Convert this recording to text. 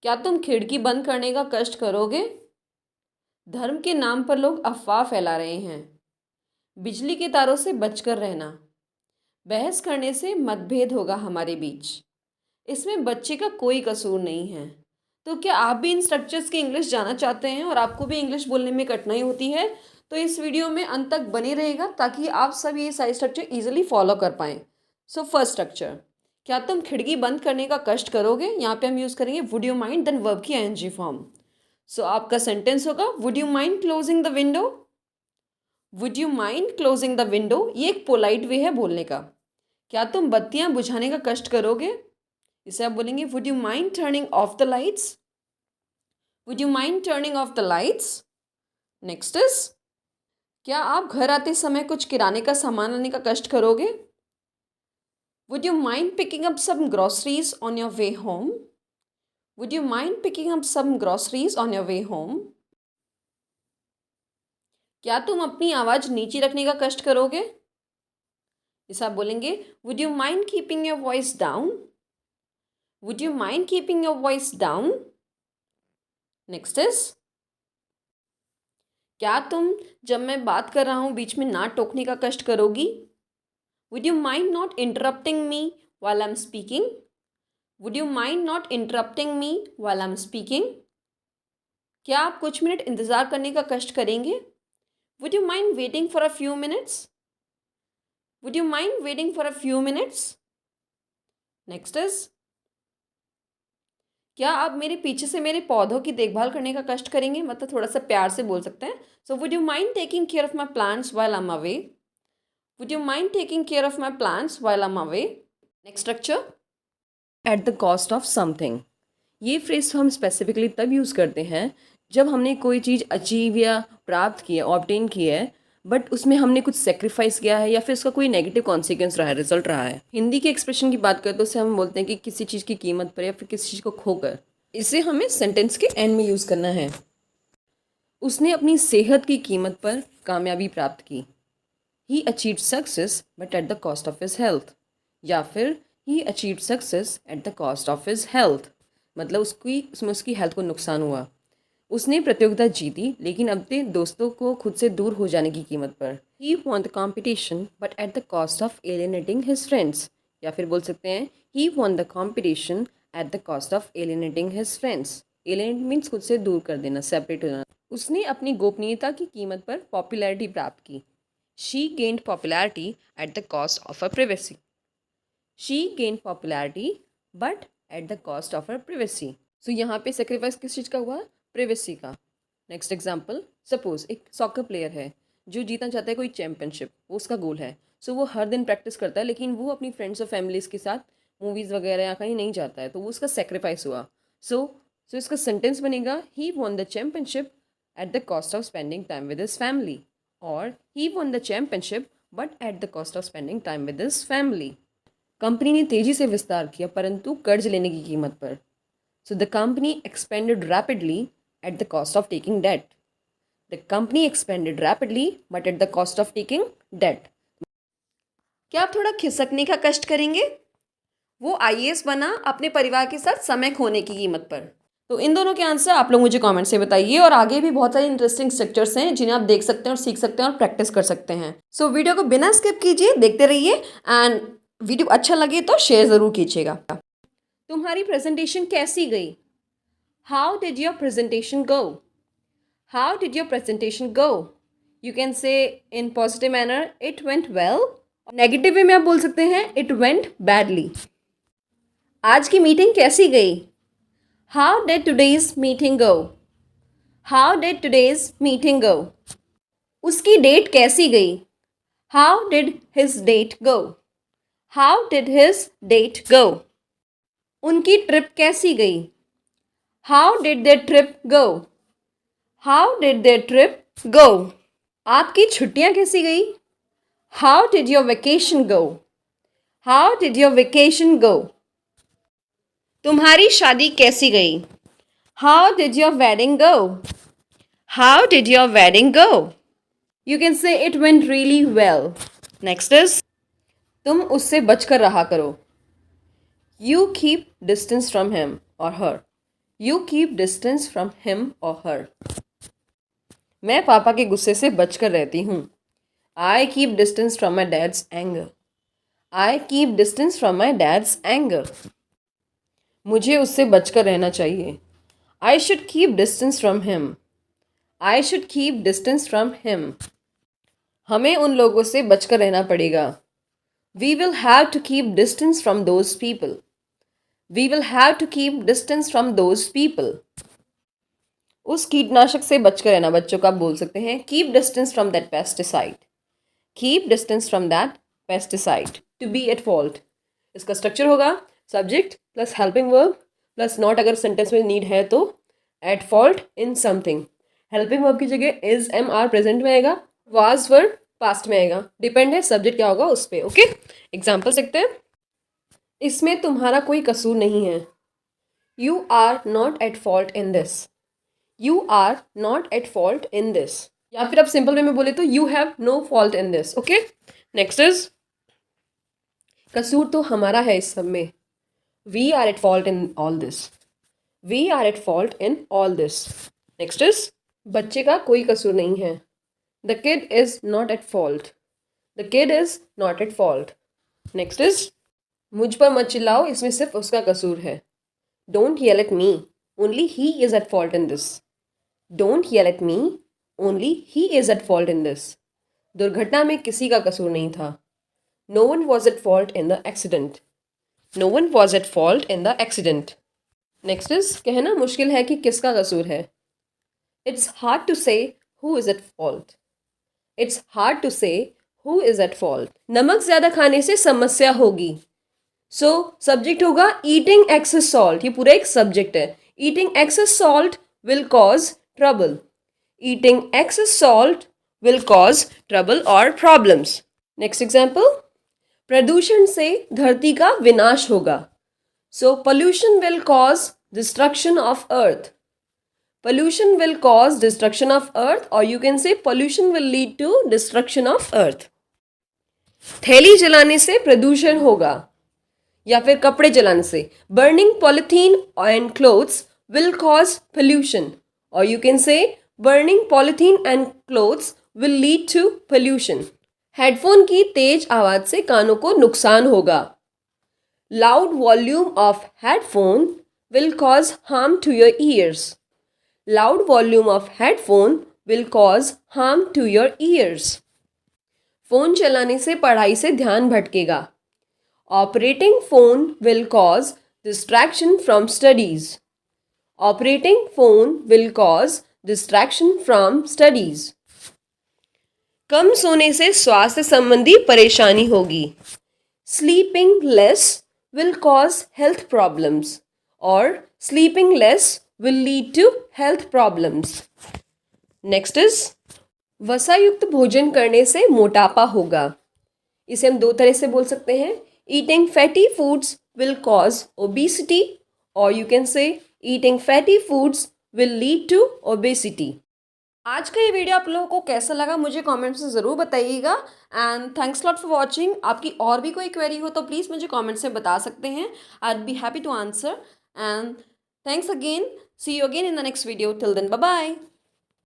क्या तुम खिड़की बंद करने का कष्ट करोगे? धर्म के नाम पर लोग अफवाह फैला रहे हैं। बिजली के तारों से बचकर रहना। बहस करने से मतभेद होगा हमारे बीच। इसमें बच्चे का कोई कसूर नहीं है। तो क्या आप भी इन स्ट्रक्चर्स की इंग्लिश जानना चाहते हैं और आपको भी इंग्लिश बोलने में कठिनाई होती है? तो इस वीडियो में अंत तक बने रहेगा ताकि आप सब ये सारे स्ट्रक्चर इजीली फॉलो कर पाएँ। सो फर्स्ट स्ट्रक्चर, क्या तुम खिड़की बंद करने का कष्ट करोगे? यहाँ पे हम यूज़ करेंगे would you mind then verb की आईएनजी फॉर्म। सो आपका सेंटेंस होगा would you mind closing the window. Would you mind closing the window, ये एक पोलाइट वे है बोलने का। क्या तुम बत्तियां बुझाने का कष्ट करोगे? इसे आप बोलेंगे would you mind turning of the lights. Would you mind turning of the lights. Next is, क्या आप घर आते समय कुछ किराने का सामान लाने का कष्ट करोगे? Would you mind picking up some groceries on your way home. Would you mind picking up some groceries on your way home. क्या तुम अपनी आवाज़ नीचे रखने का कष्ट करोगे? इसे आप बोलेंगे would you mind keeping your voice down. Would you mind keeping your voice down. Next is, क्या तुम जब मैं बात कर रहा हूँ बीच में ना टोकने का कष्ट करोगी? Would you mind not interrupting me while I am speaking. Would you mind not interrupting me while I am speaking. क्या आप कुछ मिनट इंतज़ार करने का कष्ट करेंगे? Would you mind waiting for a few minutes. Would you mind waiting for a few minutes. Next is, क्या आप मेरे पीछे से मेरे पौधों की देखभाल करने का कष्ट करेंगे? मतलब थोड़ा सा प्यार से बोल सकते हैं। So would you mind taking care of my plants while I am away. Would you mind taking care of my plants while I am away. Next structure, eight the cost of something. ये phrase हम specifically तब use करते हैं जब हमने कोई चीज़ achieve या प्राप्त की है, ऑब्टेन की है, बट उसमें हमने कुछ सेक्रीफाइस किया है या फिर उसका कोई नेगेटिव कॉन्सिक्वेंस रहा है, रिजल्ट रहा है। हिंदी के एक्सप्रेशन की बात करें तो उसे हम बोलते हैं कि किसी चीज़ की कीमत पर या फिर किसी चीज़ को खोकर। इसे हमें सेंटेंस के एंड में यूज़ करना है। उसने अपनी सेहत की कीमत पर कामयाबी प्राप्त की। He achieved success but at the cost of his health. या फिर he achieved success at the cost of his health, मतलब उसमें उसकी हेल्थ को नुकसान हुआ। उसने प्रतियोगिता जीती लेकिन अपने दोस्तों को खुद से दूर हो जाने की कीमत पर। He won the competition but at the cost of alienating his friends. या फिर बोल सकते हैं he won the competition at the cost of alienating his friends. Alienate means खुद से दूर कर देना, सेपरेट हो जाना। उसने अपनी गोपनीयता की कीमत पर पॉपुलैरिटी प्राप्त की। She gained popularity eight the cost of her privacy. She gained popularity but at the cost of her privacy. So यहाँ पे सेक्रीफाइस किस चीज़ का हुआ? प्रिवेसी का। नेक्स्ट एग्जाम्पल, सपोज एक सॉकर प्लेयर है जो जीतना चाहता है कोई चैम्पियनशिप, वो उसका गोल है। सो वो हर दिन प्रैक्टिस करता है लेकिन वो अपनी फ्रेंड्स और फैमिलीज़ के साथ मूवीज़ वगैरह या कहीं नहीं जाता है, तो वो उसका सेक्रीफाइस हुआ। सो इसका सेंटेंस बनेगा he won the championship at the cost of spending time with his family. और he won the championship but at the cost of spending time with his family. Company ने तेजी से विस्तार किया परंतु कर्ज लेने की कीमत पर। So the company expanded rapidly at the cost of taking debt. The company expanded rapidly but at the cost of taking debt. क्या आप थोड़ा खिसकने का कष्ट करेंगे? वो आईएएस बना अपने परिवार के साथ समय खोने की कीमत पर। तो इन दोनों के आंसर आप लोग मुझे कमेंट से बताइए और आगे भी बहुत सारे इंटरेस्टिंग स्ट्रक्चर्स हैं जिन्हें आप देख सकते हैं और सीख सकते हैं और प्रैक्टिस कर सकते हैं। सो वीडियो को बिना स्किप कीजिए, देखते रहिए एंड वीडियो अच्छा लगे तो शेयर ज़रूर कीजिएगा। तुम्हारी प्रेजेंटेशन कैसी गई? How did your presentation go? How did your presentation go? You can से in positive manner it went well. Negative way में आप बोल सकते हैं इट वेंट बैडली। आज की मीटिंग कैसी गई? How did today's meeting go? How did today's meeting go? उसकी डेट कैसी गई? How did his date go? How did his date go? उनकी ट्रिप कैसी गई? How did their trip go? How did their trip go? आपकी छुट्टियां कैसी गई? How did your vacation go? How did your vacation go? तुम्हारी शादी कैसी गई? How did your wedding go? How did your wedding go? You can say it went really well. Next is, तुम उससे बचकर रहा करो. You keep distance from him or her. You keep distance from him or her. मैं पापा के गुस्से से बचकर रहती हूँ. I keep distance from my dad's anger. I keep distance from my dad's anger. मुझे उससे बचकर रहना चाहिए. I should keep distance from him. I should keep distance from him. हमें उन लोगों से बचकर रहना पड़ेगा. We will have to keep distance from those people. We will have to keep distance from those people. उस कीटनाशक से बचकर रहना बच्चों का आप बोल सकते हैं. Keep distance from that pesticide. Keep distance from that pesticide. To be at fault. इसका स्ट्रक्चर होगा subject plus helping verb plus not अगर सेंटेंस में नीड है तो eight fault in something. Helping verb की जगह इज एम आर प्रेजेंट में आएगा. वाज वर्ब पास्ट में आएगा. डिपेंड है सब्जेक्ट क्या होगा उस पर. ओके एग्जाम्पल देखते हैं. इसमें तुम्हारा कोई कसूर नहीं है. You are not at fault in this. You are not at fault in this. या फिर आप सिंपल वे में बोले तो you have no fault in this. Okay next is कसूर तो हमारा है इस सब में. We are at fault in all this. We are at fault in all this. Next is बच्चे का कोई कसूर नहीं है. The kid is not at fault. The kid is not at fault. Next is मुझ पर मत चिल्लाओ इसमें सिर्फ उसका कसूर है. Don't yell at me. Only he is at fault in this. Don't yell at me. Only he is at fault in this. दुर्घटना में किसी का कसूर नहीं था. No one was at fault in the accident. No one was at fault in the accident. Next is कहना मुश्किल है कि किसका कसूर है. It's hard to say who is at fault. It's hard to say who is at fault. नमक ज़्यादा खाने से समस्या होगी. So subject होगा eating excess salt. ये पूरा एक subject है. Eating excess salt will cause trouble. Eating excess salt will cause trouble or problems. Next example. प्रदूषण से धरती का विनाश होगा. So pollution will cause destruction of earth. Pollution will cause destruction of earth और you can say pollution will lead to destruction of earth. थैली जलाने से प्रदूषण होगा या फिर कपड़े जलाने से. Burning polythene and clothes will cause pollution और you can say burning polythene and clothes will lead to pollution. Headphone की तेज आवाज से कानों को नुकसान होगा. Loud volume of headphone will cause harm to your ears. Loud volume of headphone will cause harm to your ears. Phone चलाने से पढ़ाई से ध्यान भटकेगा. Operating phone will cause distraction from studies. Operating phone will cause distraction from studies. कम सोने से स्वास्थ्य संबंधी परेशानी होगी. Sleeping less will cause health problems और sleeping less will lead to health problems. Next is वसायुक्त भोजन करने से मोटापा होगा. इसे हम दो तरह से बोल सकते हैं. Eating fatty foods will cause obesity और you can say eating fatty foods will lead to obesity. आज का ये वीडियो आप लोगों को कैसा लगा मुझे कमेंट्स में ज़रूर बताइएगा. And thanks lot for watching. आपकी और भी कोई क्वेरी हो तो प्लीज़ मुझे कमेंट्स में बता सकते हैं. I will be happy to answer. And thanks again. See you again in the next video. Till then bye bye.